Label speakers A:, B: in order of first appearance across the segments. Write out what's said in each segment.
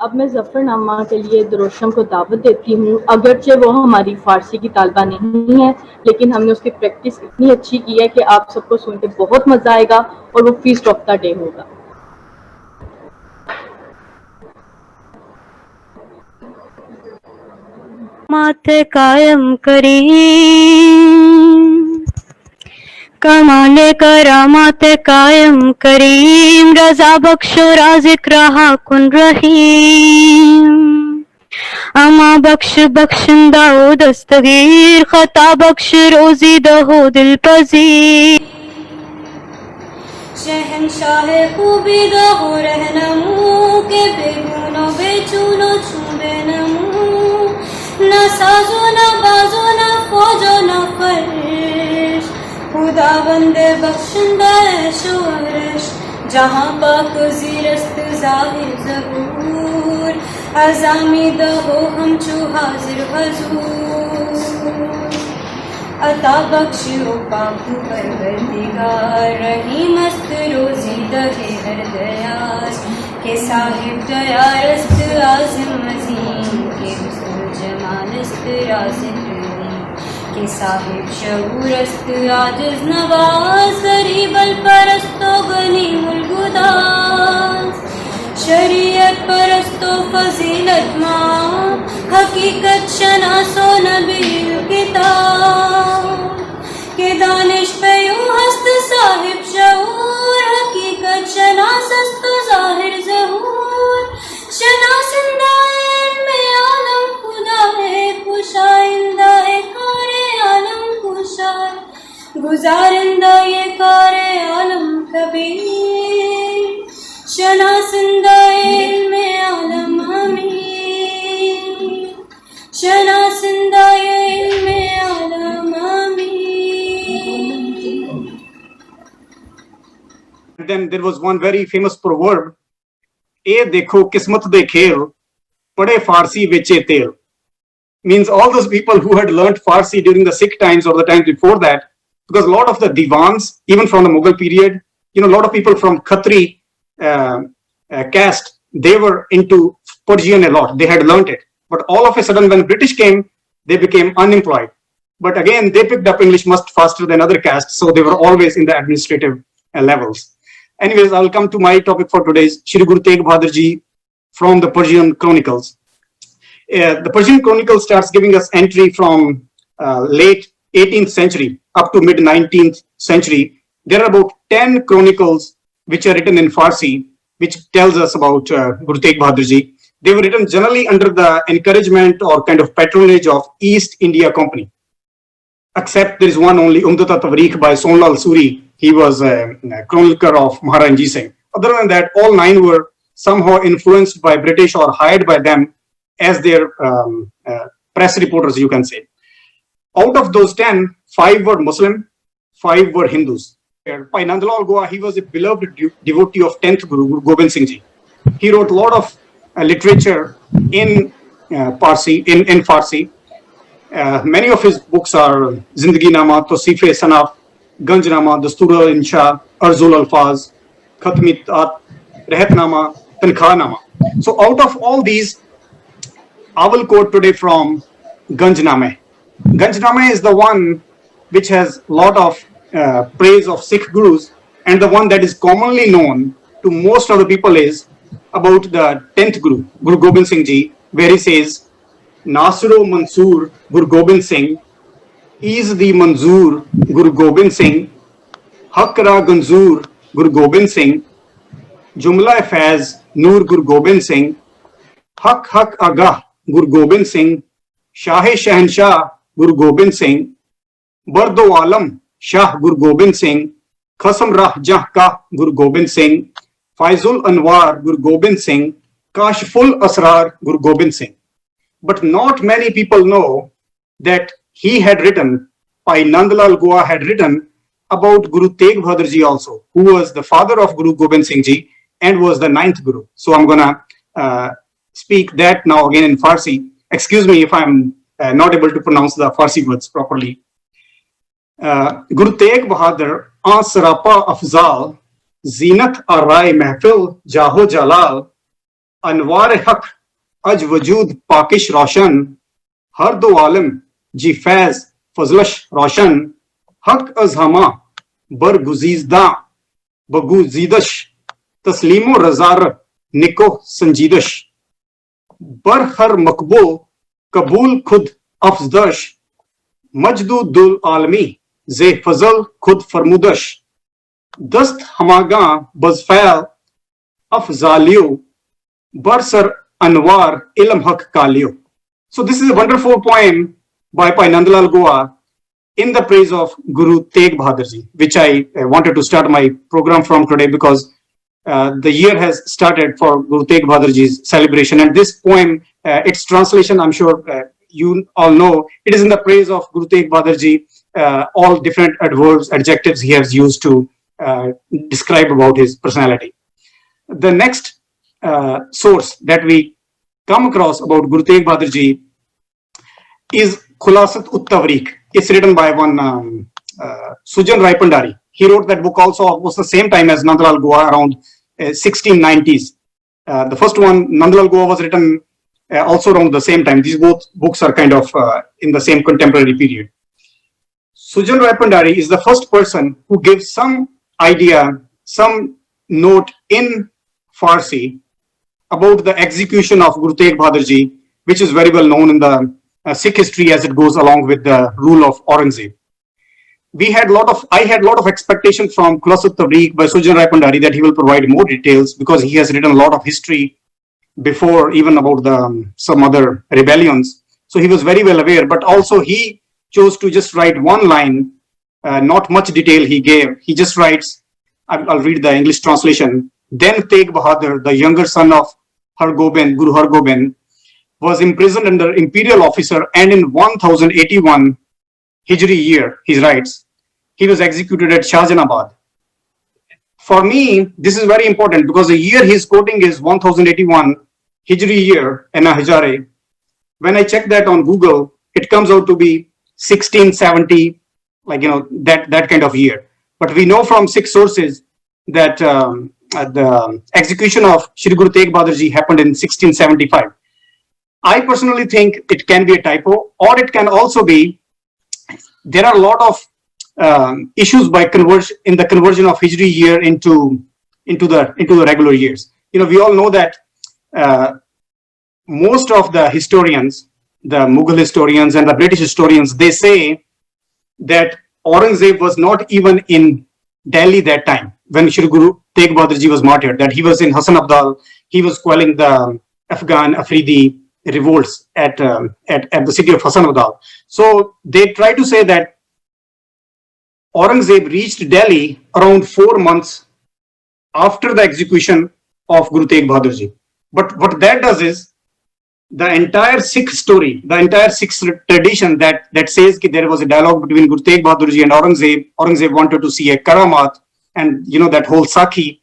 A: اب میں ظفر نامہ کے لیے دروشم کو دعوت دیتی ہوں، اگرچہ وہ ہماری فارسی کی طالبہ نہیں ہے، لیکن ہم نے اس کی پریکٹس اتنی اچھی کی ہے کہ آپ سب کو سن کے بہت مزہ آئے گا اور وہ فیسٹ آف دا ڈے ہوگا۔
B: مات قائم کریم، کمال کرامات قائم کریم، رضا بخش و رازق رہا کن رحیم، اما بخش بخشندہ و دستگیر، خطا بخش روزی دہو دل پذیر، شہنشاہ خوبی دہو رہنمو، کہ بے گونو بے چونو چون بے نمو، نہ سازو نہ بازو نہ فوجو نہ فرش، خدا بندے بخشندہ عیش و عرش، جہاں پاک زیرست ظاہر ظہور، عزامی دہو ہم چو حاضر حضور، عطا بخشو پاک پروردگار، رحیم است روزی دہے ہر دیار، کہ صاحب دیار است عظیم عظیم، کہ حسن جمال است رازق رحیم، کہ صاحب شعور است عاجز نواز، غریب الپرست و غنیم الگداز، شریعت پرست و فضیلت ماں، حقیقت شناس و نبی کتاب، کہ دانش پیو ہست صاحب شعور، حقیقت شناس است و ظاہر ظہور، شناسندہ علم عالم خدا ہے، خوشائندہ کار عالم خوشا، گزارندہ یہ کار عالم کبیر، شناسندہ علم عالم امین، شناسندہ علم عالم امین۔
C: Then there was one very famous proverb, "Eh dekho kismat de khel, pade Farsi veche tel." Means all those people who had learnt Farsi during the Sikh times or the times before that, because a lot of the divans, even from the Mughal period, a lot of people from Khatri caste, they were into Persian a lot. They had learnt it. But all of a sudden, when British came, they became unemployed. But again, they picked up English much faster than other castes, so they were always in the administrative levels. Anyways, I'll come to my topic for today, Shri Guru Tegh Bahadur Ji from the Persian Chronicles. The Persian Chronicle starts giving us entry from late 18th century up to mid 19th century. There are about 10 chronicles which are written in Farsi, which tells us about Guru Tegh Bahadur Ji. They were written generally under the encouragement or kind of patronage of East India Company. Except there is one only, Umdat-e-Tawarikh by Sonlal Suri. He was a chronicler of Maharaja Ranjit Singh. Other than that, all 9 were somehow influenced by British or hired by them as their press reporters, you can say. Out of those 10, 5 were Muslim, 5 were Hindus. Bhai Nand Lal Goa, he was a beloved devotee of 10th Guru, Guru Gobind Singh Ji. He wrote a lot of literature in Farsi. Many of his books are Zindagi Nama, Tawsif-e Sanaf, Ganj Nama, Dastur al-Insha, Arzul Alfaz, Khatmitat, Rehat Nama, Tankha Nama. So out of all these, I will quote today from Ganj Nama. Ganj Nama is the one which has a lot of praise of Sikh Gurus, and the one that is commonly known to most of the people is about the 10th Guru, Guru Gobind Singh Ji, where he says, Nasro Mansoor Guru Gobind Singh, is the Manzoor Guru Gobind Singh, Haq Ra Ganzoor Guru Gobind Singh, Jumla Faiz Noor Guru Gobind Singh, Haq Haq Agah Guru Gobind Singh, Shah-e Shahenshah Guru Gobind Singh, Bardo Alam Shah Guru Gobind Singh, Khasam Rah Jah Ka Guru Gobind Singh, Faizul Anwar Guru Gobind Singh, Kashful Asrar Guru Gobind Singh. But not many people know that he had written, Bhai Nand Lal Goa had written about Guru Tegh Bahadur Ji also, who was the father of Guru Gobind Singh Ji and was the 9th Guru. So I'm going to speak that now again in Farsi. Excuse me if I'm not able to pronounce the Farsi words properly. Guru Tegh Bahadur an sarapa afzal, zinat arai mehfil jaho jalal, انوار حق اج وجود پاکش روشن ہر دو عالم جی فیض فضلش روشن حق از ہما برگزیداں بگوزیدش تسلیم و رزار نکو سنجیدش برخر مقبو قبول خود افزدش مجدود دل عالمی زی فضل خود فرمودش دست ہماگاں بزفیل افضالیو برسر انوار علم حق کالیو. So this is a wonderful poem by Nandalal Goa in the praise of Guru Tegh Bahadur Ji, which I wanted to start my program from today because the year has started for Guru Tegh Bahadur Ji's celebration, and this poem, its translation, I'm sure you all know, it is in the praise of Guru Tegh Bahadur Ji, all different adverbs, adjectives he has used to describe about his personality. The next source that we come across about Guru Tegh Bahadur Ji is Khulasat Ut-Tawreekh. It's written by one Sujan Rai Pandari. He wrote that book also almost the same time as Nandalal Goa, around 1690s. The first one, Nandalal Goa, was written also around the same time. These both books are kind of in the same contemporary period. Sujan Rai Pandari is the first person who gives some idea, some note in Farsi about the execution of Guru Tegh Bahadur Ji, which is very well known in the Sikh history as it goes along with the rule of Aurangzeb. I had a lot of expectation from Khulasat Ut-Tawreekh by Sujan Rai Pandari that he will provide more details because he has written a lot of history before, even about some other rebellions. So he was very well aware, but also he chose to just write one line, not much detail he gave. He just writes, I'll read the English translation. Then Tegh Bahadur, the younger son of Hargobind, Guru Hargobind, was imprisoned under imperial officer, and in 1081 Hijri year, he writes, he was executed at Shahjahanabad. For me, this is very important because the year he's quoting is 1081 Hijri year, Enna Hijare. When I check that on Google, it comes out to be 1670, like, that kind of year. But we know from Sikh sources that the execution of Shri Guru Tegh Bahadur Ji happened in 1675. I personally think it can be a typo, or it can also be, there are a lot of issues by in the conversion of Hijri year into the regular years. We all know that most of the historians, the Mughal historians and the British historians, they say that Aurangzeb was not even in Delhi that time when Shri Guru Tegh Bahadur Ji was martyred, that he was in Hassan Abdal, he was quelling the Afghan Afridi revolts at the city of Hassan Abdal. So they try to say that Aurangzeb reached Delhi around 4 months after the execution of Guru Tegh Bahadur Ji. But what that does is, the entire Sikh story, the entire Sikh tradition that says that there was a dialogue between Guru Tegh Bahadur Ji and Aurangzeb. Aurangzeb wanted to see a Karamat, and that whole Sakhi.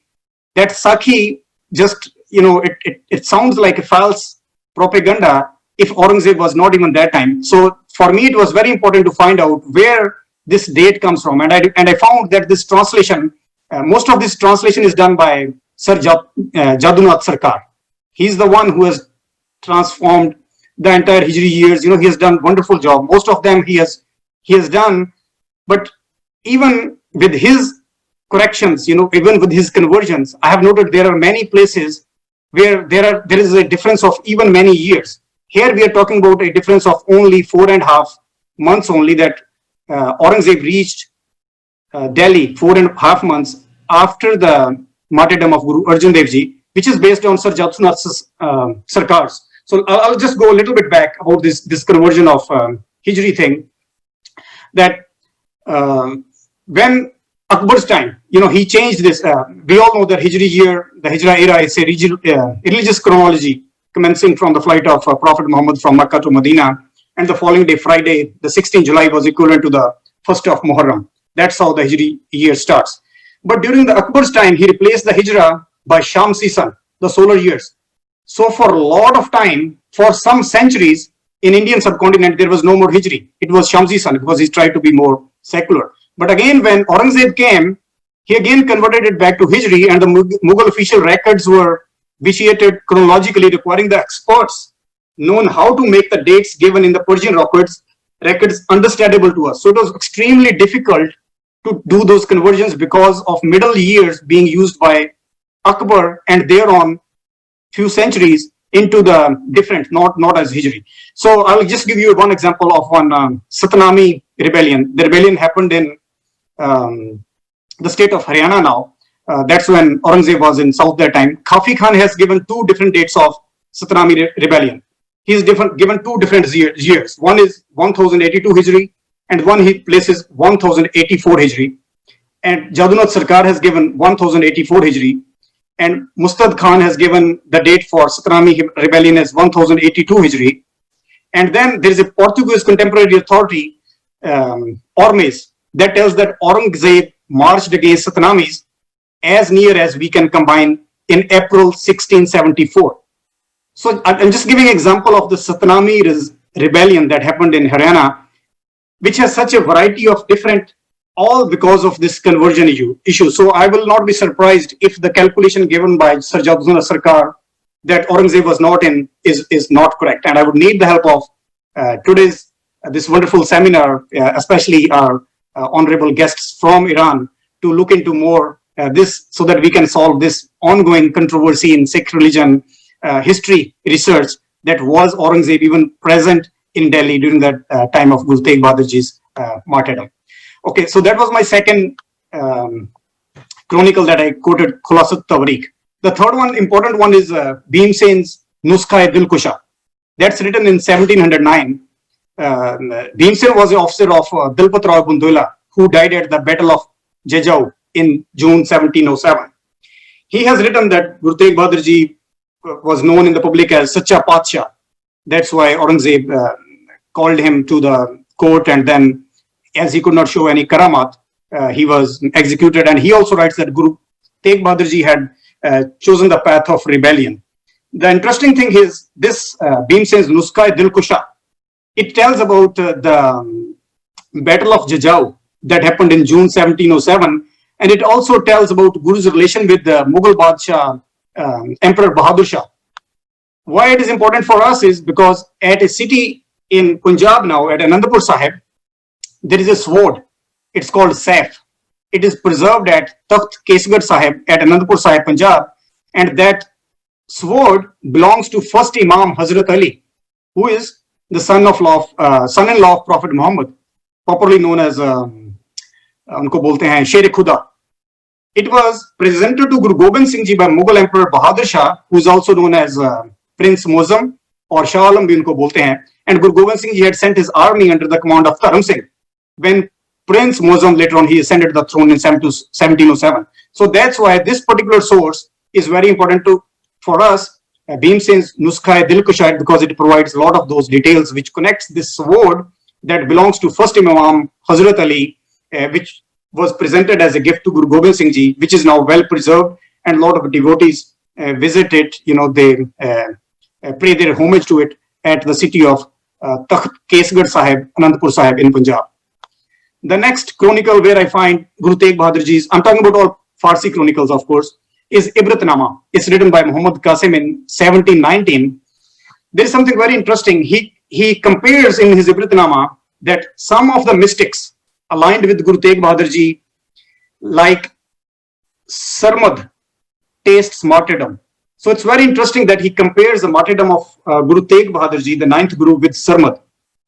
C: That Sakhi just, it sounds like a false propaganda if Aurangzeb was not even that time. So for me, it was very important to find out where this date comes from. And I found that this translation, most of this translation is done by Sir Jadunath Sarkar. He's the one who has transformed the entire Hijri years. He has done a wonderful job. Most of them he has done, but even with his corrections, even with his conversions, I have noted there are many places where there is a difference of even many years. Here we are talking about a difference of only 4.5 months only, that Aurangzeb reached Delhi 4.5 months after the martyrdom of Guru Arjan Dev Ji, which is based on Sir Jadunath Sarkar's. So I'll just go a little bit back about this conversion of Hijri thing, that when Akbar's time, he changed this. We all know that Hijri year, the Hijra era, is a religious chronology commencing from the flight of Prophet Muhammad from Makkah to Medina, and the following day, Friday, the 16th July, was equivalent to the 1st of Muharram. That's how the Hijri year starts. But during the Akbar's time, he replaced the Hijra by Shamsi San, the solar years. So for a lot of time, for some centuries, in Indian subcontinent, there was no more Hijri. It was Shamsi San because he tried to be more secular. But again, when Aurangzeb came, he again converted it back to Hijri, and the Mughal official records were vitiated chronologically, requiring the experts known how to make the dates given in the Persian records understandable to us. So it was extremely difficult to do those conversions because of middle years being used by Akbar, and thereon few centuries into the different, not as Hijri. So I'll just give you one example of one Satnami rebellion. The rebellion happened in the state of Haryana now. That's when Aurangzeb was in south that time. Khafi Khan has given two different dates of Satnami rebellion. He's given two different years. One is 1082 Hijri, and one he places 1084 Hijri. And Jadunath Sarkar has given 1084 Hijri. And Mustad Khan has given the date for Satnami rebellion as 1082 Hijri. And then there is a Portuguese contemporary authority, Ormes, that tells that Aurangzeb marched against Satnamis as near as we can combine in April 1674. So I'm just giving an example of the Satnami rebellion that happened in Haryana, which has such a variety of different, all because of this conversion issue. So I will not be surprised if the calculation given by Sir Jadunath Sarkar that Aurangzeb was not in is not correct. And I would need the help of today's this wonderful seminar, especially our honorable guests from Iran, to look into more this so that we can solve this ongoing controversy in Sikh religion history research that was Aurangzeb even present in Delhi during that time of Guru Tegh Bahadurji's martyrdom. Okay, so that was my second chronicle that I quoted, Khulasat Tawariq. The third one, important one, is Bhimsen's Nuskha-e-Dilkusha. That's written in 1709. Bhimsen was the officer of Dalpat Rao Bundoila, who died at the Battle of Jejau in June 1707. He has written that Guru Tegh Bahadurji was known in the public as Sacha Padsha. That's why Aurangzeb called him to the court, and then as he could not show any karamat, he was executed. And he also writes that Guru Tegh Bahadurji had chosen the path of rebellion. The interesting thing is this Bhimsen's Nuskha-e-Dilkusha. It tells about the Battle of Jejau that happened in June 1707, and it also tells about Guru's relation with the Mughal Badshah, Emperor Bahadur Shah. Why it is important for us is because at a city in Punjab now, at Anandpur Sahib, there is a sword. It's called Saif. It is preserved at Takht Kesgarh Sahib at Anandpur Sahib, Punjab, and that sword belongs to first Imam Hazrat Ali, who is the son-in-law of Prophet Muhammad, popularly known as unko bolte hain Sher Khuda. It was presented to Guru Gobind Singh Ji by Mughal Emperor Bahadur Shah, who is also known as Prince Muazzam or Shah Alam bhi unko bolte hain. And Guru Gobind Singh Ji had sent his army under the command of Dharam Singh. When Prince Muazzam later on, he ascended the throne in 1707. So that's why this particular source is very important for us, Bhimsen's Nuskha-e-Dilkusha, because it provides a lot of those details which connects this sword that belongs to first Imam Hazrat Ali, which was presented as a gift to Guru Gobind Singh Ji, which is now well preserved, and a lot of devotees visit it. They pay their homage to it at the city of Takht Kesgarh Sahib, Anandpur Sahib in Punjab. The next chronicle where I find Guru Tegh Bahadurji's, I'm talking about all Farsi chronicles, of course, is Ibratnama. It's written by Muhammad Qasim in 1719. There is something very interesting. He compares in his Ibratnama that some of the mystics aligned with Guru Tegh Bahadurji, like Sarmad, tastes martyrdom. So it's very interesting that he compares the martyrdom of Guru Tegh Bahadurji, the ninth Guru, with Sarmad.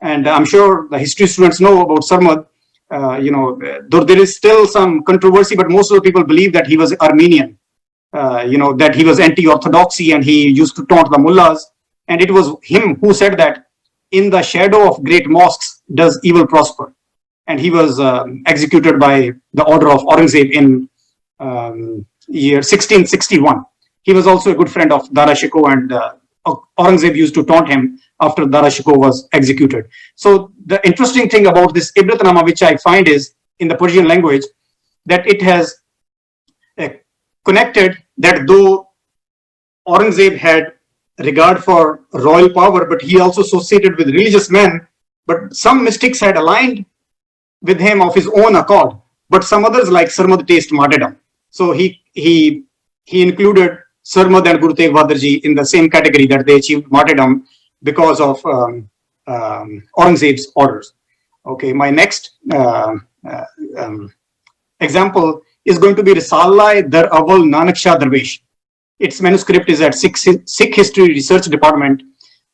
C: And I'm sure the history students know about Sarmad. Though there is still some controversy, but most of the people believe that he was Armenian, that he was anti-orthodoxy and he used to taunt the mullahs. And it was him who said that in the shadow of great mosques does evil prosper. And he was executed by the order of Aurangzeb in year 1661. He was also a good friend of Dara Shikoh, and Aurangzeb used to taunt him after Dara Shikoh was executed. So the interesting thing about this Ibratnama, which I find is in the Persian language, that it has connected that though Aurangzeb had regard for royal power, but he also associated with religious men, but some mystics had aligned with him of his own accord, but some others like Sarmad taste martyrdom. So he included Sarmad and Guru Tegh Bahadur Ji in the same category, that they achieved martyrdom because of Aurangzeb's orders. Okay, my next example is going to be Risala Dar Awal Nanak Shah Darwish. Its manuscript is at Sikh History Research Department.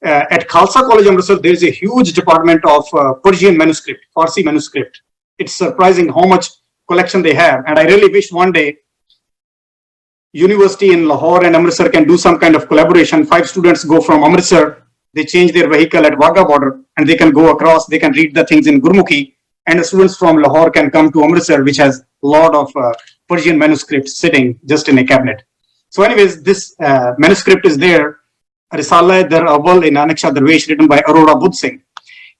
C: At Khalsa College, Amritsar, there is a huge department of Persian manuscript, Farsi manuscript. It's surprising how much collection they have. And I really wish one day University in Lahore and Amritsar can do some kind of collaboration. 5 students go from Amritsar, they change their vehicle at Wagah border, and they can go across, they can read the things in Gurmukhi. And the students from Lahore can come to Amritsar, which has a lot of Persian manuscripts sitting just in a cabinet. So anyways, this manuscript is there. Risala Dar Awal in Nanak Shah Darwish, written by Arora Budh Singh.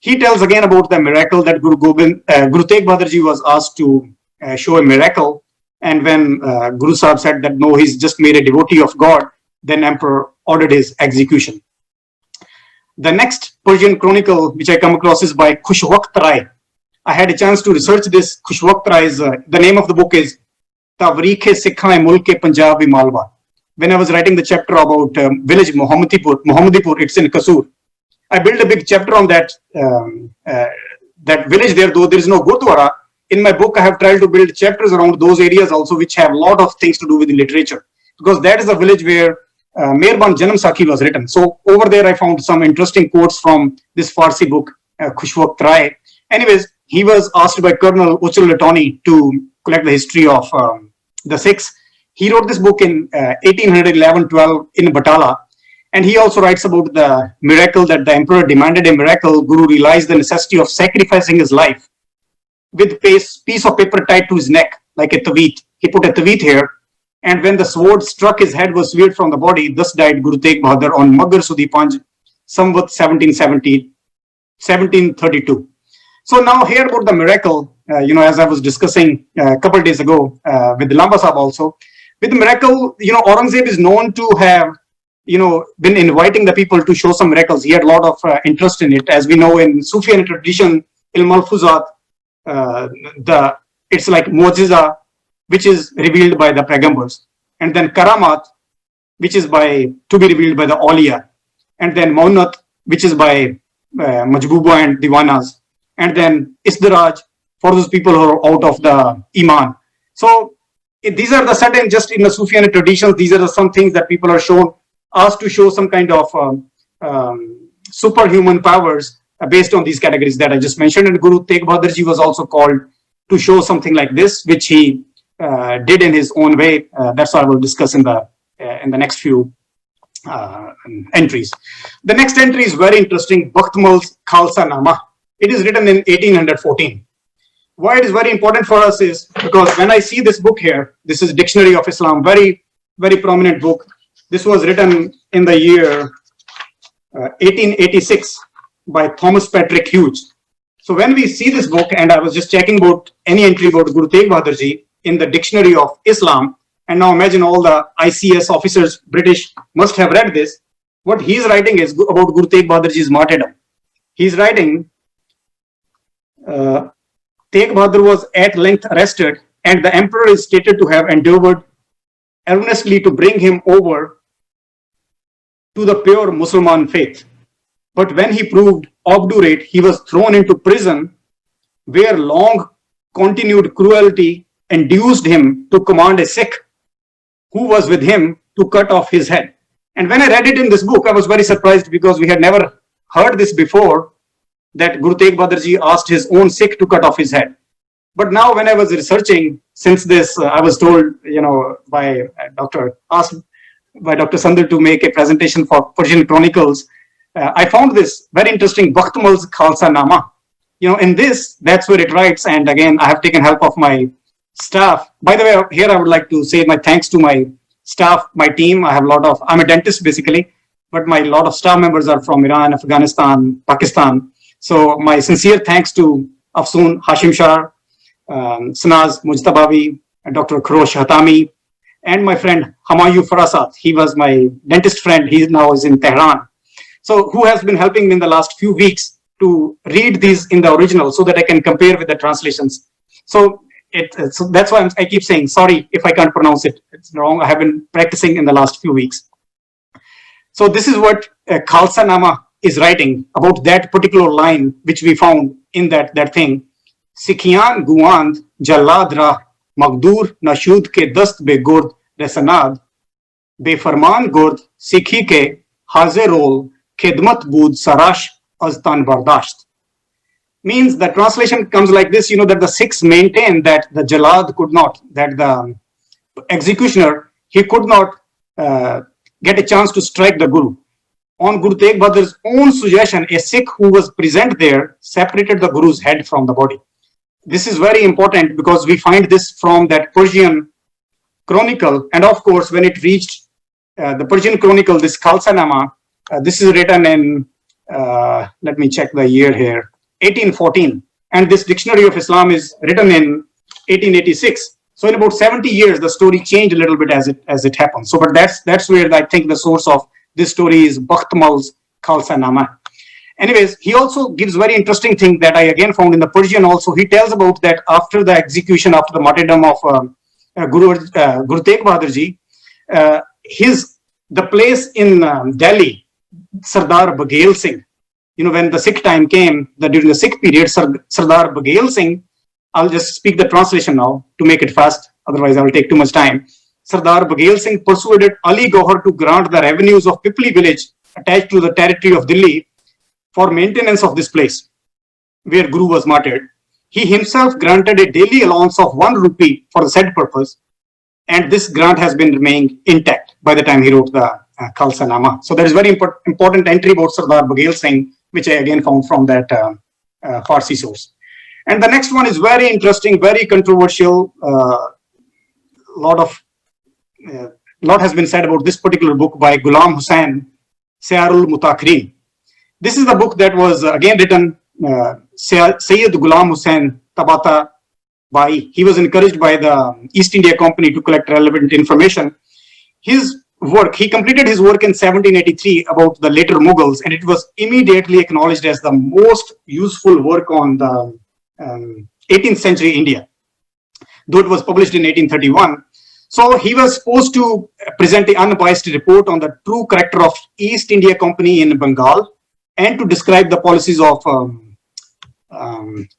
C: He tells again about the miracle that Guru Tegh Bahadur Ji was asked to show a miracle. And when Guru Sahib said that no, he's just made a devotee of God, then Emperor ordered his execution. The next Persian chronicle which I come across is by Khushwaqt Rai. I had a chance to research this. Khushwaqt Rai's, the name of the book is Tavrikh Sikha Mulk Punjab Malwa. When I was writing the chapter about village Mohammadipur, it's in Kasur. I built a big chapter on that that village there, though there is no Gurdwara. In my book, I have tried to build chapters around those areas also, which have a lot of things to do with the literature, because that is a village where Meherban Janam Sakhi was written. So over there, I found some interesting quotes from this Farsi book, Khushwaqt Rai. Anyways, he was asked by Colonel Uchal Latoni to collect the history of the Sikhs. He wrote this book in 1811-12 in Batala. And he also writes about the miracle that the emperor demanded a miracle. Guru realized the necessity of sacrificing his life with piece of paper tied to his neck, like a taweet. He put a taweet here. And when the sword struck his head, was severed from the body. Thus died Guru Tegh Bahadur on Maghar Sudi Panj, Samvat 1732. So now here about the miracle, as I was discussing a couple of days ago with Lamba Sahib also. With the miracle, Aurangzeb is known to have, been inviting the people to show some miracles. He had a lot of interest in it. As we know in Sufian tradition, Ilm al-Fuzat, it's like Mu'jiza, which is revealed by the Pegambars. And then Karamat, which is to be revealed by the Awliya. And then Maunat, which is by Majbuba and Diwanas. And then Isdiraj, for those people who are out of the Iman. So these are the certain, just in the Sufian traditions, these are some things that people are asked to show some kind of superhuman powers based on these categories that I just mentioned. And Guru Tegh Bahadur Ji was also called to show something like this, which he did in his own way. That's what I will discuss in the next few entries. The next entry is very interesting, Bakhtamal's Khalsa Nama. It is written in 1814. Why it is very important for us is because when I see this book here, this is Dictionary of Islam, very, very prominent book. This was written in the year 1886 by Thomas Patrick Hughes. So when we see this book, and I was just checking about any entry about Guru Tegh Bahadur Ji in the Dictionary of Islam, and now imagine all the ICS officers, British, must have read this. What he's writing is about Guru Tegh Bahadur Ji's martyrdom. He's writing, Tegh Bahadur was at length arrested, and the emperor is stated to have endeavored earnestly to bring him over to the pure Muslim faith. But when he proved obdurate, he was thrown into prison, where long continued cruelty induced him to command a Sikh who was with him to cut off his head. And when I read it in this book, I was very surprised because we had never heard this before, that Guru Tegh Bahadur Ji asked his own Sikh to cut off his head. But now when I was researching, since this, I was told, by Dr. Sandhu to make a presentation for Persian Chronicles, I found this very interesting Bakhtamal's Khalsa Nama. In this, that's where it writes, and again, I have taken help of my staff. By the way, here I would like to say my thanks to my staff, my team. I'm a dentist basically, but my lot of staff members are from Iran, Afghanistan, Pakistan. So my sincere thanks to Afsoon Hashim Shah, Sanaz Mujtabawi, Dr. Khurosh Hatami, and my friend Hamayu Farasat. He was my dentist friend. He now is in Tehran. So who has been helping me in the last few weeks to read these in the original so that I can compare with the translations. So So that's why I keep saying sorry if I can't pronounce it. It's wrong. I have been practicing in the last few weeks. So this is what Khalsa Nama is writing about that particular line which we found in that thing. Sikhiyan Guand Jalad Rah Magdur Nashud ke dast be gurd resanad befarman gurd Sikhi ke haze rol khidmat bud sarash aztan bardasht. Means the translation comes like this, that the Sikhs maintain that the Jalad could not, that the executioner, he could not get a chance to strike the Guru. On Guru Tegh Bahadur's own suggestion, a Sikh who was present there separated the Guru's head from the body. This is very important because we find this from that Persian chronicle. And of course, when it reached the Persian chronicle, this Khalsa Nama, this is written in, let me check the year here, 1814, and this Dictionary of Islam is written in 1886. So in about 70 years, the story changed a little bit as it happened. So, but that's where I think the source of this story is Bakhtamal's Khalsa Nama. Anyways, he also gives very interesting thing that I again found in the Persian also. He tells about that after the execution, after the martyrdom of Guru Tegh Bahadur Ji, the place in Delhi, Sardar Baghel Singh, when the Sikh time came, during the Sikh period, Sardar Baghel Singh, I'll just speak the translation now to make it fast, otherwise I will take too much time. Sardar Baghel Singh persuaded Ali Gauhar to grant the revenues of Pipli village attached to the territory of Delhi for maintenance of this place where Guru was martyred. He himself granted a daily allowance of 1 rupee for the said purpose, and this grant has been remaining intact by the time he wrote the Khalsa Nama. So there is very important entry about Sardar Baghel Singh, which I again found from that Farsi source. And the next one is very interesting, very controversial. Lot has been said about this particular book by Ghulam Hussain, Siyarul Mutakhirin. This is the book that was again written, Sayyid Ghulam Hussain Tabata Bai. He was encouraged by the East India Company to collect relevant information. His work, he completed his work in 1783 about the later Mughals, and it was immediately acknowledged as the most useful work on the 18th century India, though it was published in 1831. So he was supposed to present an unbiased report on the true character of East India Company in Bengal and to describe the policies of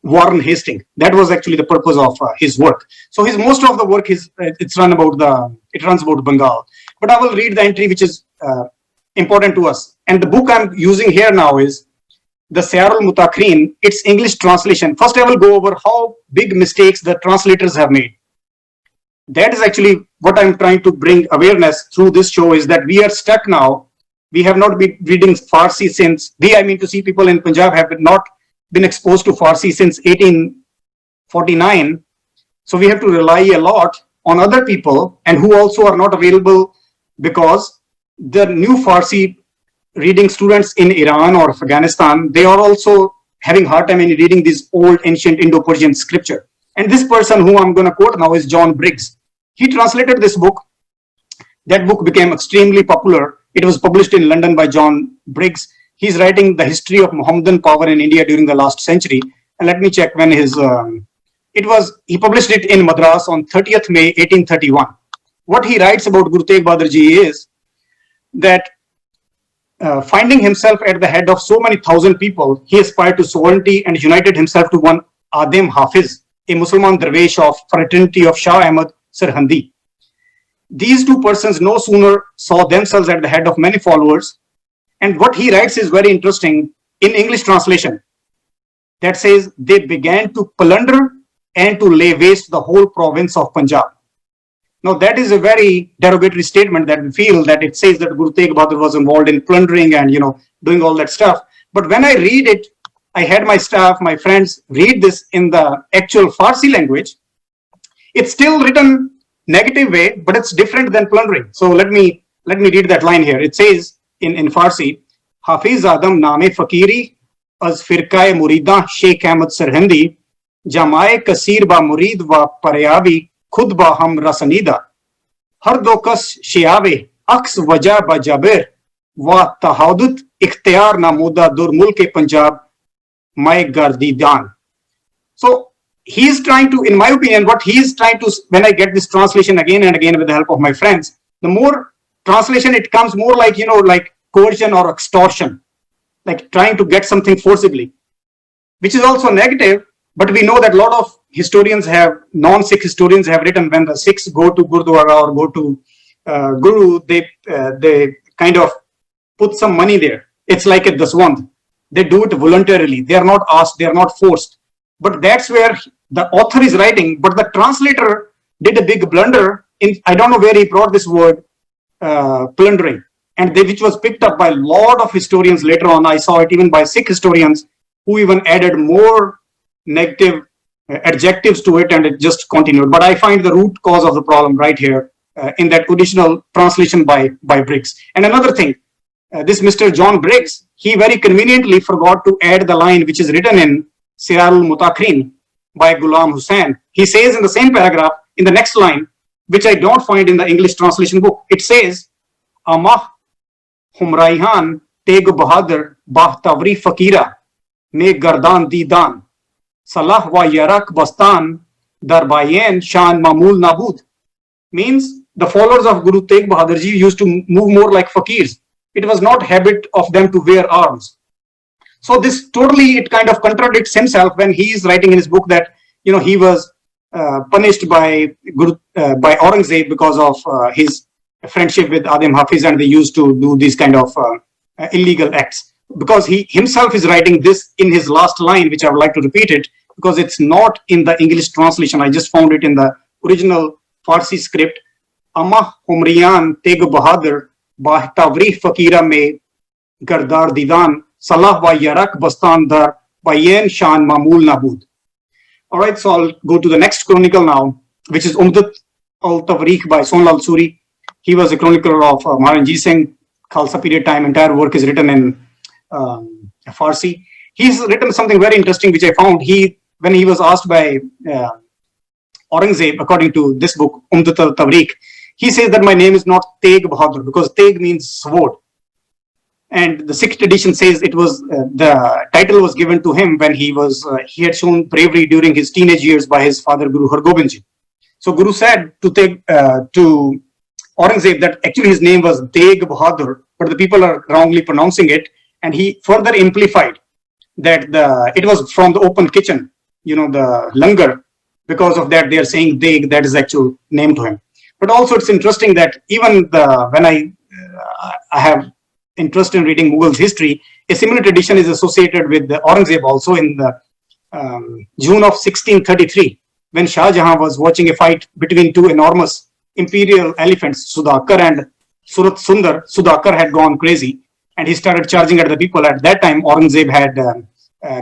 C: Warren Hastings. That was actually the purpose of his work. So most of the work it runs about Bengal. But I will read the entry which is important to us. And the book I'm using here now is the Siyarul Mutakhirin, its English translation. First, I will go over how big mistakes the translators have made. That is actually what I'm trying to bring awareness through this show, is that we are stuck now. We have not been reading Farsi since, people in Punjab have not been exposed to Farsi since 1849. So we have to rely a lot on other people, and who also are not available, because the new Farsi reading students in Iran or Afghanistan, they are also having hard time in reading this old ancient Indo-Persian scripture. And this person whom I'm going to quote now is John Briggs. He translated this book. That book became extremely popular. It was published in London by John Briggs. He's writing the history of Mohammedan power in India during the last century. And let me check when he published it in Madras on 30th May 1831. What he writes about Guru Tegh Bahadur Ji is that finding himself at the head of so many thousand people, he aspired to sovereignty and united himself to one Adem Hafiz, a Muslim Darwesh of fraternity of Shah Ahmad Sirhandi. These two persons no sooner saw themselves at the head of many followers, and what he writes is very interesting in English translation, that says they began to plunder and to lay waste the whole province of Punjab. Now that is a very derogatory statement that we feel, that it says that Guru Tegh Bahadur was involved in plundering and doing all that stuff. But when I read it, I had my staff, my friends read this in the actual Farsi language. It's still written negative way, but it's different than plundering. So let me read that line here. It says in Farsi, Hafiz Adam Name Fakiri az Firqae Murida Sheikh Ahmad Sirhindi Jamae Kasir ba Murid wa Paryabi Khud ba Ham Rasanida Har Dokas Shiave Aks Wajah ba Jabir wa Tahadut Ikhtiyar Namuda Dur Mulke Punjab Mai Gardidan. So he is trying to, in my opinion, what he is trying to, when I get this translation again and again with the help of my friends, the more translation, it comes more like, like coercion or extortion, like trying to get something forcibly, which is also negative. But we know that a lot of historians have, non-Sikh historians have written, when the Sikhs go to Gurdwara or go to Guru, they kind of put some money there. It's like a daswand. They do it voluntarily. They are not asked, they are not forced. But that's where the author is writing, but the translator did a big blunder in, I don't know where he brought this word, plundering, and which was picked up by a lot of historians later on. I saw it even by Sikh historians, who even added more negative adjectives to it, and it just continued. But I find the root cause of the problem right here in that original translation by Briggs. And another thing, this Mr. John Briggs, he very conveniently forgot to add the line which is written in Sirarul Mutakrin by Ghulam Hussain. He says in the same paragraph, in the next line, which I don't find in the English translation book, it says, Amah Humraihan Teg Bahadur Bah Tawri Fakira Me Gardan Didan Salah wa Yarak Bastan Darbayen Shan Mamul Nabud. Means the followers of Guru Tegh Bahadur Ji used to move more like fakirs. It was not habit of them to wear arms. So this totally, it kind of contradicts himself when he is writing in his book that, he was punished by Aurangzeb because of his friendship with Adim Hafiz, and they used to do these kind of illegal acts. Because he himself is writing this in his last line, which I would like to repeat it, because it's not in the English translation. I just found it in the original Farsi script. Amah Humriyan Teg Bahadur Bah Tawri Fakira Me Gardar Didan Salah wa Yarak Bastan Dar Bayen Shan Mamul Nabud. All right, so I'll go to the next chronicle now, which is Umdat al-Tawrikh by Sonlal Suri. He was a chronicler of Maharana Ranjit Singh, Khalsa period time. Entire work is written in Farsi. He's written something very interesting, which I found. When he was asked by Aurangzeb, according to this book, Umdat al-Tawrikh, he says that my name is not Tegh Bahadur, because Tegh means sword. And the Sikh tradition says it was the title was given to him when he had shown bravery during his teenage years by his father Guru Har Gobind Ji. So Guru said to Aurangzeb that actually his name was Tegh Bahadur, but the people are wrongly pronouncing it. And he further amplified that it was from the open kitchen, the langar. Because of that, they are saying Tegh, that is actual name to him. But also it's interesting that even when I have interest in reading Mughals history, a similar tradition is associated with the Aurangzeb also in the June of 1633, when Shah Jahan was watching a fight between two enormous imperial elephants, Sudhakar and Surat Sundar. Sudhakar had gone crazy and he started charging at the people. At that time, Aurangzeb had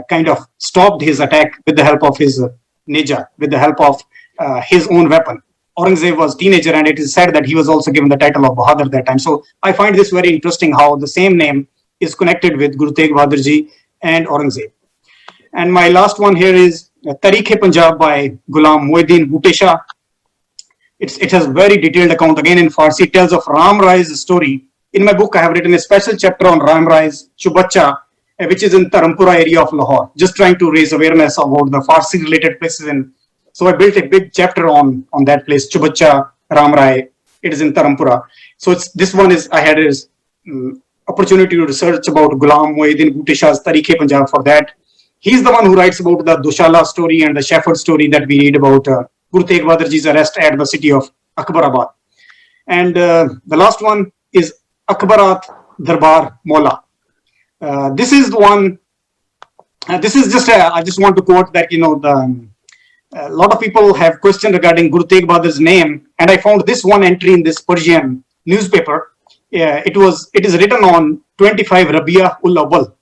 C: kind of stopped his attack with the help of his Neja, with the help of his own weapon. Aurangzeb was a teenager, and it is said that he was also given the title of Bahadur that time. So I find this very interesting, how the same name is connected with Guru Tegh Bahadur Ji and Aurangzeb. And my last one here is Tarikh-e-Punjab by Ghulam Muhyiddin Bhute Shah. It has very detailed account, again in Farsi. It tells of Ram Rai's story. In my book, I have written a special chapter on Ram Rai's Chubacha, which is in Tarampura area of Lahore, just trying to raise awareness about the Farsi-related places. And so I built a big chapter on that place, Chubacha, Ram Rai. It is in Tarampura. So this one is, I had his opportunity to research about Ghulam Muhyiddin Bhute Shah's Tarikh-e-Punjab for that. He's the one who writes about the Dushala story and the Shepherd story that we read about Guru Tegh Bahadur Ji's arrest at the city of Akbarabad. And the last one is Akbarat Darbar Mola. This is the one, this is just, I just want to quote that, a lot of people have questioned regarding Guru Tegh Bahadur's name, and I found this one entry in this Persian newspaper. It is written on 25 Rabi'a ul Awwal.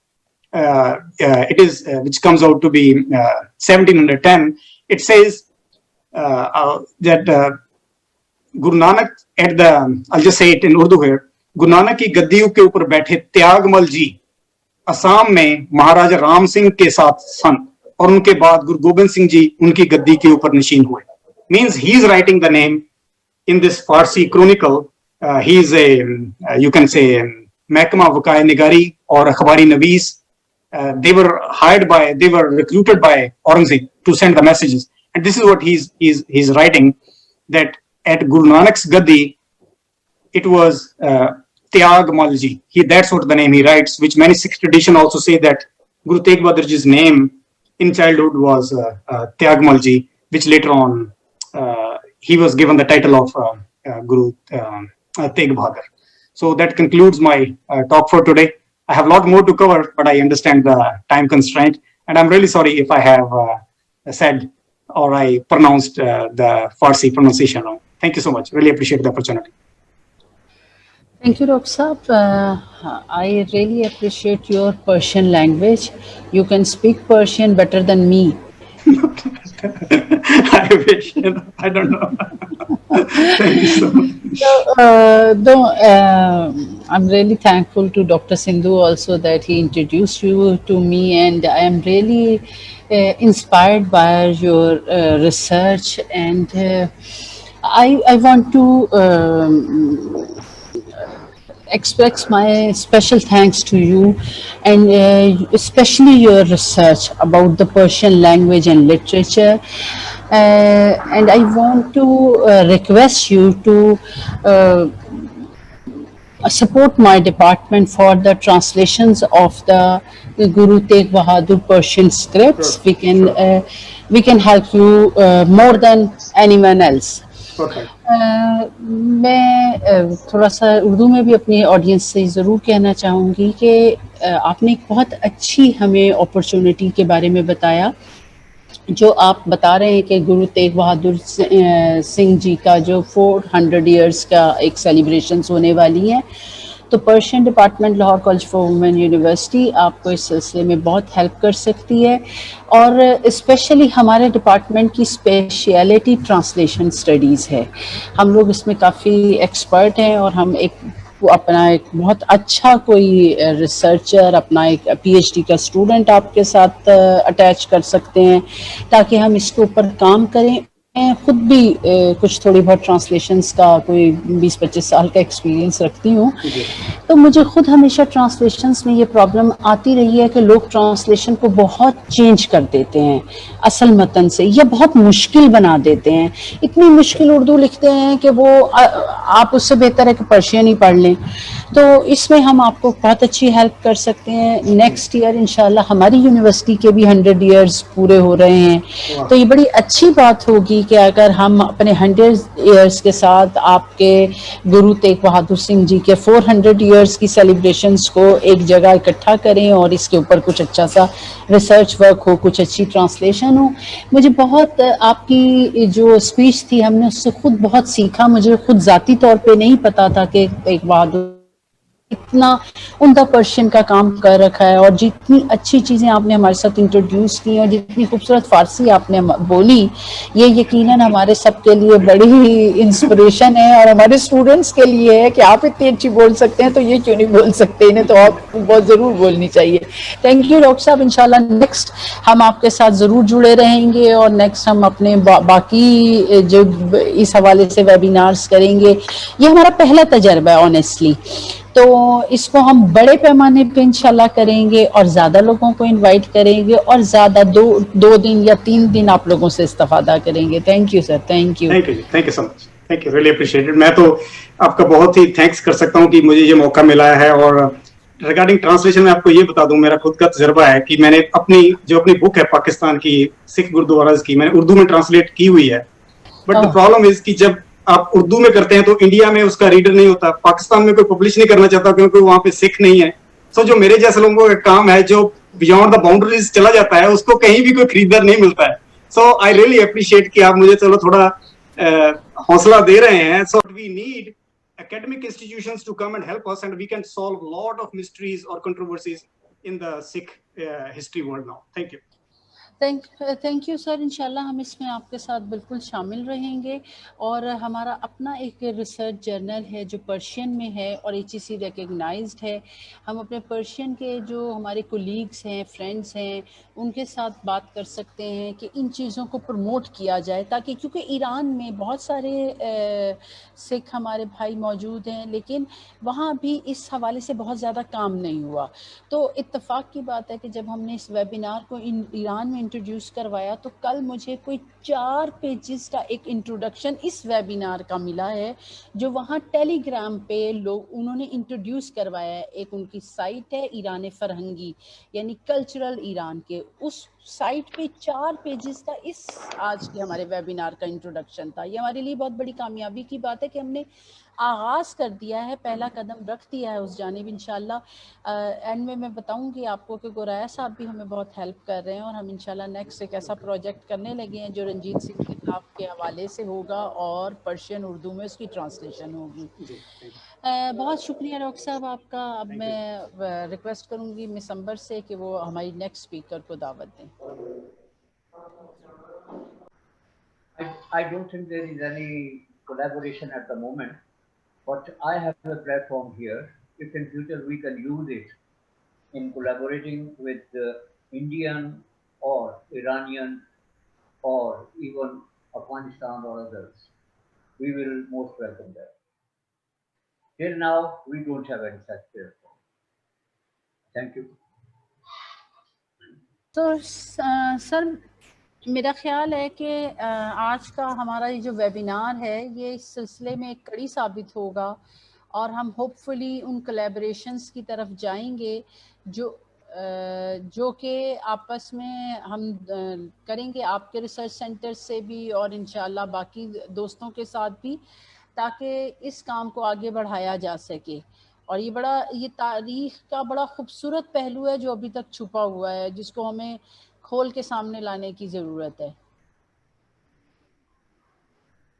C: It is which comes out to be 1710. It says that Guru Nanak at the, I'll just say it in Urdu here, Guru Nanak ki gaddiyon ke upar baithe Tyagmal ji Assam में महाराजा राम सिंह के साथ सन और उनके बाद गुरु गोबिंद सिंह जी उनकी गद्दी के ऊपर नशीन हुए. Means he is writing the name in this Farsi chronicle. He is a you can say Mahkama Wakaya Nigari or Akhbari Navis. They were recruited by Aurangzeb to send the messages. And this is what he's writing, that at Guru Nanak's Gaddi, it was Tyag Malji. That's what the name he writes, which many Sikh tradition also say that Guru Tegh Bahadur Ji's name in childhood was Tyag Malji, which later on he was given the title of Guru Tegh Bahadur. So that concludes my talk for today. I have a lot more to cover, but I understand the time constraint, and I'm really sorry if I have said or I pronounced the Farsi pronunciation wrong. Thank you so much. Really appreciate the opportunity.
D: Thank you, Dr. Saab. I really appreciate your Persian language. You can speak Persian better than me.
C: I wish, I don't know. Thank you so much.
D: So, I'm really thankful to Dr. Sindhu also that he introduced you to me, and I am really inspired by your research, and I want to express my special thanks to you, and especially your research about the Persian language and literature. And I want to request you to support my department for the translations of the Guru Tegh Bahadur Persian scripts.
C: Sure.
D: We can help you more than anyone else.
C: Okay.
D: मैं थोड़ा सा उर्दू में भी अपनी audience से ज़रूर कहना चाहूँगी कि आपने एक बहुत अच्छी हमें अपॉर्चुनिटी के बारे में बताया, जो आप बता रहे हैं कि गुरु तेग बहादुर सिंह जी का जो 400 इयर्स का एक सेलिब्रेशंस होने वाली हैं, तो Persian department Lahore college for women university आपको इस सिलसिले में बहुत हेल्प कर सकती है, और स्पेशली हमारे डिपार्टमेंट की स्पेशलिटी ट्रांसलेशन स्टडीज़ है. हम लोग इसमें काफ़ी एक्सपर्ट हैं, और हम अपना एक बहुत अच्छा कोई रिसर्चर, अपना एक पीएचडी का स्टूडेंट आपके साथ अटैच कर सकते हैं, ताकि हम इसके ऊपर काम करें. मैं खुद भी कुछ थोड़ी बहुत ट्रांसलेशंस का कोई 20-25 साल का एक्सपीरियंस रखती हूँ, तो मुझे खुद हमेशा ट्रांसलेशंस में ये प्रॉब्लम आती रही है कि लोग ट्रांसलेशन को बहुत चेंज कर देते हैं असल मतन से, या बहुत मुश्किल बना देते हैं. इतनी मुश्किल उर्दू लिखते हैं कि वो आप उससे बेहतर है कि पर्शियन ही पढ़ लें. तो इसमें हम आपको बहुत अच्छी हेल्प कर सकते हैं. नेक्स्ट ईयर इंशाल्लाह हमारी यूनिवर्सिटी के भी 100 इयर्स पूरे हो रहे हैं, तो ये बड़ी अच्छी बात होगी कि अगर हम अपने 100 इयर्स के साथ आपके गुरु तेग बहादुर सिंह जी के 400 इयर्स की सेलिब्रेशंस को एक जगह इकट्ठा करें, और इसके ऊपर कुछ अच्छा सा रिसर्च वर्क हो, कुछ अच्छी ट्रांसलेशन हो. मुझे बहुत आपकी जो स्पीच थी, हमने उससे खुद बहुत सीखा. मुझे खुद ज़ाती तौर पे नहीं पता था कि तेग बहादुर इतना उनका पर्शियन का काम कर रखा है, और जितनी अच्छी चीज़ें आपने हमारे साथ इंट्रोड्यूस की, और जितनी खूबसूरत फ़ारसी आपने बोली, ये यकीनन हमारे सबके लिए बड़ी ही इंस्पिरेशन है, और हमारे स्टूडेंट्स के लिए है कि आप इतनी अच्छी बोल सकते हैं, तो ये क्यों नहीं बोल सकते, इन्हें तो आप बहुत ज़रूर बोलनी चाहिए. थैंक यू डॉक्टर साहब. इंशाल्लाह नेक्स्ट हम आपके साथ ज़रूर जुड़े रहेंगे, और नेक्स्ट हम अपने बाकी जो इस हवाले से वेबिनार्स करेंगे. ये हमारा पहला तजर्बा है ऑनेस्टली, तो इसको हम बड़े पैमाने पे इंशाल्लाह करेंगे, और ज़्यादा लोगों को इनवाइट करेंगे, और ज़्यादा दो दिन या 3 दिन आप लोगों से इस्तेफादा करेंगे. Thank you sir. Thank you
C: so much. Thank you, really appreciated. मैं तो आपका बहुत ही थैंक्स कर सकता हूँ कि मुझे ये मौका मिला है. और रिगार्डिंग ट्रांसलेशन में आपको ये बता दूं, मेरा खुद का तजर्बा है कि मैंने अपनी बुक है पाकिस्तान की सिख गुरुद्वारास की, मैंने उर्दू में ट्रांसलेट की हुई है. बट द प्रॉब्लम इज कि जब आप उर्दू में करते हैं तो इंडिया में उसका रीडर नहीं होता, पाकिस्तान में कोई पब्लिश नहीं करना चाहता क्योंकि वहां पे सिख नहीं है. सो जो मेरे जैसे लोगों का काम है, जो बियॉन्ड द बाउंड्रीज चला जाता है, उसको कहीं भी कोई खरीदार नहीं मिलता है. सो आई रियली अप्रिशिएट कि आप मुझे चलो थोड़ा हौसला दे रहे हैं. So we need academic institutions to come and help us, and we can solve a lot of mysteries or controversies in the Sikh history world now. Thank you.
D: Thank you sir. इंशाल्लाह हम इसमें आपके साथ बिल्कुल शामिल रहेंगे, और हमारा अपना एक रिसर्च जर्नल है जो पर्शियन में है और HEC रिकग्नाइज्ड है. हम अपने पर्शियन के जो हमारे कोलीग्स हैं, फ्रेंड्स हैं, उनके साथ बात कर सकते हैं कि इन चीज़ों को प्रमोट किया जाए, ताकि क्योंकि ईरान में बहुत सारे सिख हमारे भाई मौजूद हैं, लेकिन वहाँ भी इस हवाले से बहुत ज़्यादा काम नहीं हुआ. तो इत्तेफाक की बात है कि जब हमने इस वेबिनार को ईरान में انٹروڈیوس کروایا تو کل مجھے کوئی 4 پیجز کا ایک انٹروڈکشن اس ویبینار کا ملا ہے جو وہاں ٹیلی گرام پہ انہوں نے انٹروڈیوس کروایا ہے. ایک ان کی سائٹ ہے ایران فرہنگی یعنی کلچرل ایران کے, اس سائٹ پہ 4 پیجز کا اس آج کے ہمارے ویبینار کا انٹروڈکشن تھا. یہ ہمارے لیے بہت بڑی کامیابی کی بات ہے کہ ہم نے آغاز کر دیا ہے, پہلا قدم رکھ دیا ہے اس جانب. انشاءاللہ اینڈ میں بتاؤں گی آپ کو کہ گورایا صاحب بھی ہمیں بہت ہیلپ کر رہے ہیں, اور ہم انشاءاللہ نیکسٹ ایک ایسا پروجیکٹ کرنے لگے ہیں جو رنجیت سنگھ کے کتاب کے حوالے سے ہوگا اور پرشین اردو میں اس کی ٹرانسلیشن ہوگی. بہت شکریہ ڈاکٹر صاحب آپ کا. اب میں ریکویسٹ کروں گی مس امبر سے کہ وہ ہماری نیکسٹ اسپیکر کو دعوت دیں.
E: I don't think there is any collaboration at the moment, but I have a platform here. If in future we can use it in collaborating with Indian or Iranian or even Afghanistan or others, we will most welcome that. Till now, we don't have any such platform. Thank you.
D: تو سر میرا خیال ہے کہ آج کا ہمارا یہ جو ویبینار ہے یہ اس سلسلے میں ایک کڑی ثابت ہوگا, اور ہم ہوپ فلی ان کولیبریشنز کی طرف جائیں گے جو کہ آپس میں ہم کریں گے آپ کے ریسرچ سینٹر سے بھی اور انشاءاللہ باقی دوستوں کے ساتھ بھی, تاکہ اس کام کو آگے بڑھایا جا سکے. اور یہ تاریخ کا بڑا خوبصورت پہلو ہے جو ابھی تک چھپا ہوا ہے, جس کو ہمیں کھول کے سامنے لانے کی ضرورت ہے.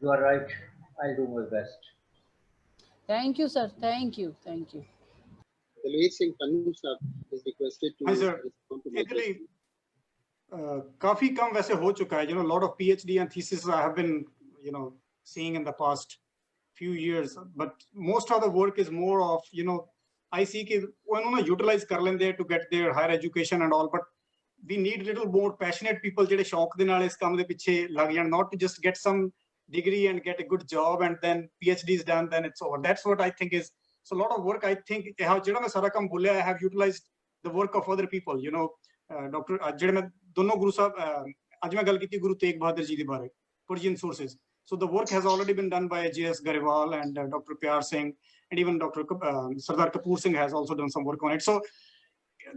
E: You are right. I'll do my best.
D: Thank you, sir. Thank you. Thank you.
F: Dalveer Singh Pannu sir is requested to
C: Hi, sir.
F: respond to my
C: Italy,
F: question.
C: काफी कम वैसे हो चुका है. lot of PhD and thesis I have been seeing in the past few years, but most of the work is more of I see कि उन्होंने utilize कर लेंदे to get their higher education and all, but we need little more passionate people ਜਿਹੜੇ ਸ਼ੌਕ ਦੇ ਨਾਲ ਇਸ ਕੰਮ ਦੇ ਪਿੱਛੇ ਲੱਗ ਜਾਣ, not to just get some degree and get a good job and then PhD is done, then it's over. That's what I think is. So a lot of work I think ਜਿਹੜਾ ਮੈਂ ਸਾਰਾ ਕੰਮ ਬੋਲਿਆ, I have utilized the work of other people. Doctor ਜਿਹੜੇ ਮੈਂ ਦੋਨੋਂ ਗੁਰੂ ਸਾਹਿਬ ਅੱਜ ਮੈਂ ਗੱਲ ਕੀਤੀ ਗੁਰੂ ਤੇਗ ਬਹਾਦਰ ਜੀ ਦੇ ਬਾਰੇ, Persian sources. So the work has already been done by J.S. Gariwal and Dr. Pyar Singh, and even Dr. Sardar Kapoor Singh has also done some work on it. So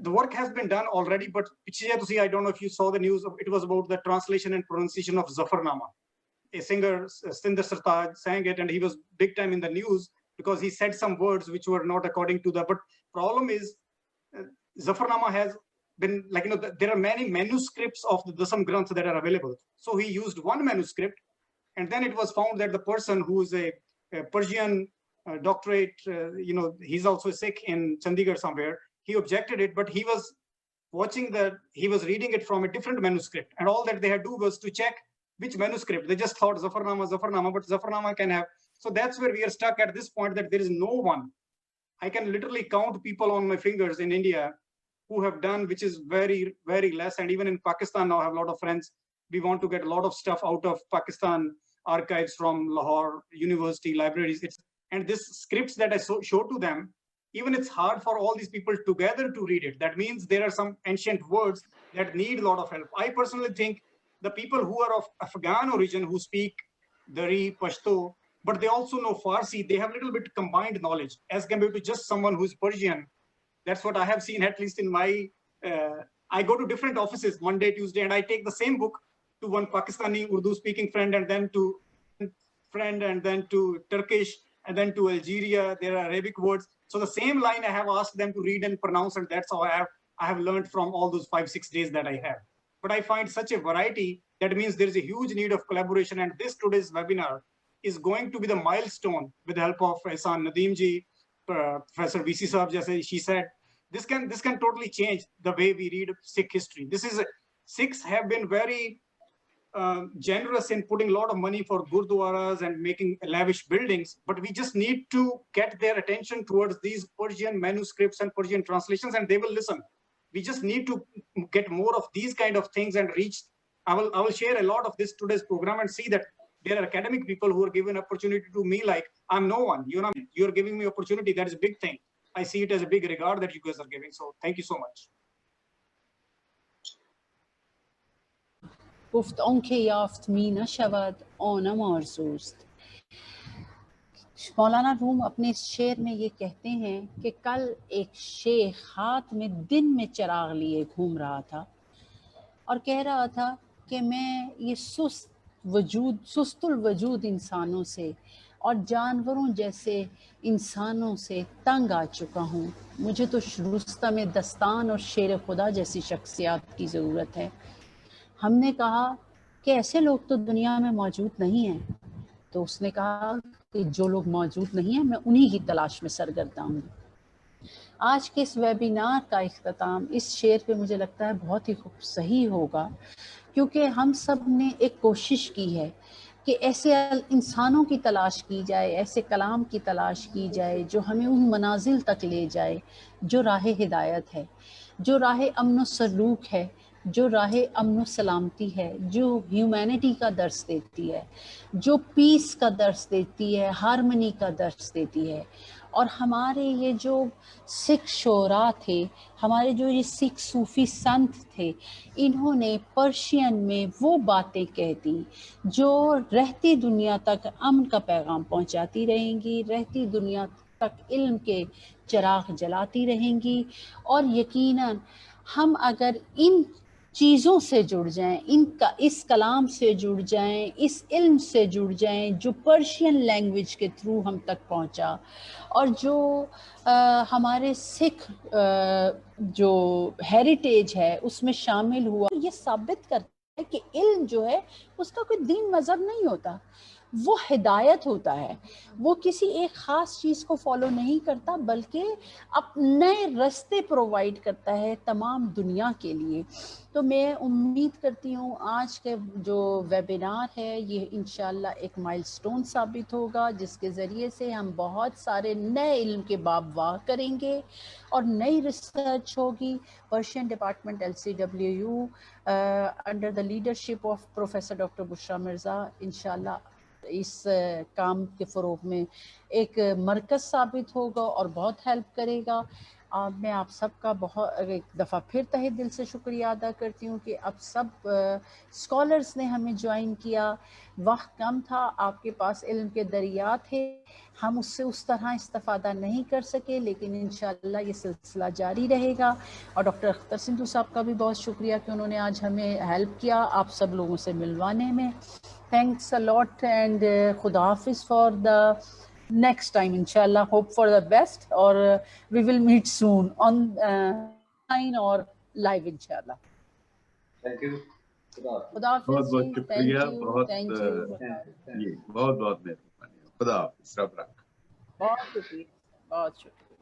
C: the work has been done already, but I don't know if you saw the news. It was about the translation and pronunciation of Zafarnama. A singer, Stinder Sartaaj, sang it, and he was big time in the news because he said some words which were not according to the. But problem is, Zafarnama has been there are many manuscripts of the Dasam Granth that are available. So he used one manuscript, and then it was found that the person who is a Persian doctorate, he's also sick in Chandigarh somewhere. He objected it, but he was reading it from a different manuscript, and all that they had to do was to check which manuscript. They just thought Zafarnama, but Zafarnama can have. So that's where we are stuck at this point, that there is no one. I can literally count people on my fingers in India who have done, which is very, very less. And even in Pakistan now, I have a lot of friends. We want to get a lot of stuff out of Pakistan archives from Lahore University libraries. And this scripts that I show to them, even it's hard for all these people together to read it. That means there are some ancient words that need a lot of help. I personally think the people who are of Afghan origin, who speak Dari, Pashto, but they also know Farsi, they have a little bit combined knowledge as compared to just someone who's Persian. That's what I have seen, at least in my, I go to different offices Monday, Tuesday, and I take the same book to one Pakistani Urdu speaking friend, and then to Turkish, and then to Algeria. There are Arabic words. So the same line I have asked them to read and pronounce, and that's how I have learned from all those 5-6 days that I have. But I find such a variety that means there is a huge need of collaboration. And today's webinar is going to be the milestone with the help of Ehsan Nadeem ji, Professor VC Saab, just she said, this can totally change the way we read Sikh history. Sikhs have been very generous in putting a lot of money for gurdwaras and making lavish buildings, but we just need to get their attention towards these Persian manuscripts and Persian translations, and they will listen. We just need to get more of these kind of things and reach. I will share a lot of this today's program and see that there are academic people who are given opportunity to me like I'm no one. You're giving me opportunity. That is a big thing. I see it as a big regard that you guys are giving. So thank you so much.
D: گفت آنکھ یافت می نشود آنم آرزوست. مولانا روم اپنے اس شعر میں یہ کہتے ہیں کہ کل ایک شیخ ہاتھ میں دن میں چراغ لیے گھوم رہا تھا اور کہہ رہا تھا کہ میں یہ سست الوجود انسانوں سے اور جانوروں جیسے انسانوں سے تنگ آ چکا ہوں. مجھے تو رستم دستان اور شیر خدا جیسی شخصیات کی ضرورت ہے. ہم نے کہا کہ ایسے لوگ تو دنیا میں موجود نہیں ہیں. تو اس نے کہا کہ جو لوگ موجود نہیں ہیں میں انہی کی تلاش میں سرگرداں ہوں. آج کے اس ویبینار کا اختتام اس شعر پہ مجھے لگتا ہے بہت ہی صحیح ہوگا، کیونکہ ہم سب نے ایک کوشش کی ہے کہ ایسے انسانوں کی تلاش کی جائے، ایسے کلام کی تلاش کی جائے جو ہمیں ان منازل تک لے جائے جو راہ ہدایت ہے، جو راہ امن و سلوک ہے، جو راہ امن و سلامتی ہے، جو ہیومینٹی کا درس دیتی ہے، جو پیس کا درس دیتی ہے، ہارمنی کا درس دیتی ہے. اور ہمارے یہ جو سکھ شعراء تھے، ہمارے جو یہ سکھ صوفی سنت تھے، انہوں نے پرشین میں وہ باتیں کہہ دی جو رہتی دنیا تک امن کا پیغام پہنچاتی رہیں گی، رہتی دنیا تک علم کے چراغ جلاتی رہیں گی. اور یقیناً ہم اگر ان چیزوں سے جڑ جائیں، اس کلام سے جڑ جائیں، اس علم سے جڑ جائیں جو پرشین لینگویج کے تھرو ہم تک پہنچا، اور جو ہمارے سکھ جو ہیریٹیج ہے اس میں شامل ہوا، یہ ثابت کرتا ہے کہ علم جو ہے اس کا کوئی دین مذہب نہیں ہوتا، وہ ہدایت ہوتا ہے. وہ کسی ایک خاص چیز کو فالو نہیں کرتا بلکہ نئے رستے پرووائڈ کرتا ہے تمام دنیا کے لیے. تو میں امید کرتی ہوں آج کے جو ویبینار ہے یہ انشاءاللہ ایک مائل سٹون ثابت ہوگا، جس کے ذریعے سے ہم بہت سارے نئے علم کے باب واہ کریں گے اور نئی ریسرچ ہوگی. Persian department LCWU under the leadership of professor doctor Bushra Mirza انشاءاللہ اس کام کے فروغ میں ایک مرکز ثابت ہوگا اور بہت ہیلپ کرے گا. میں آپ سب کا ایک دفعہ پھر تہہ دل سے شکریہ ادا کرتی ہوں کہ اب سب اسکالرس نے ہمیں جوائن کیا. وقت کم تھا، آپ کے پاس علم کے دریا تھے، ہم اس سے اس طرح استفادہ نہیں کر سکے، لیکن انشاءاللہ یہ سلسلہ جاری رہے گا. اور ڈاکٹر اختر سندھو صاحب کا بھی بہت شکریہ کہ انہوں نے آج ہمیں ہیلپ کیا آپ سب لوگوں سے ملوانے میں. Thanks a lot and Khuda Hafiz for the next time inshallah. Hope for the best or we will meet soon on line or live inshallah.
E: Thank you.
D: Khuda Hafiz
G: بہت بہت
D: ji.
G: شکریہ.
D: Thank you.
G: بہت
D: Thank you.
G: جی بہت بہت مہربانی. خدا حافظ. رب رکھ.
D: بہت شکریہ. بہت شکریہ.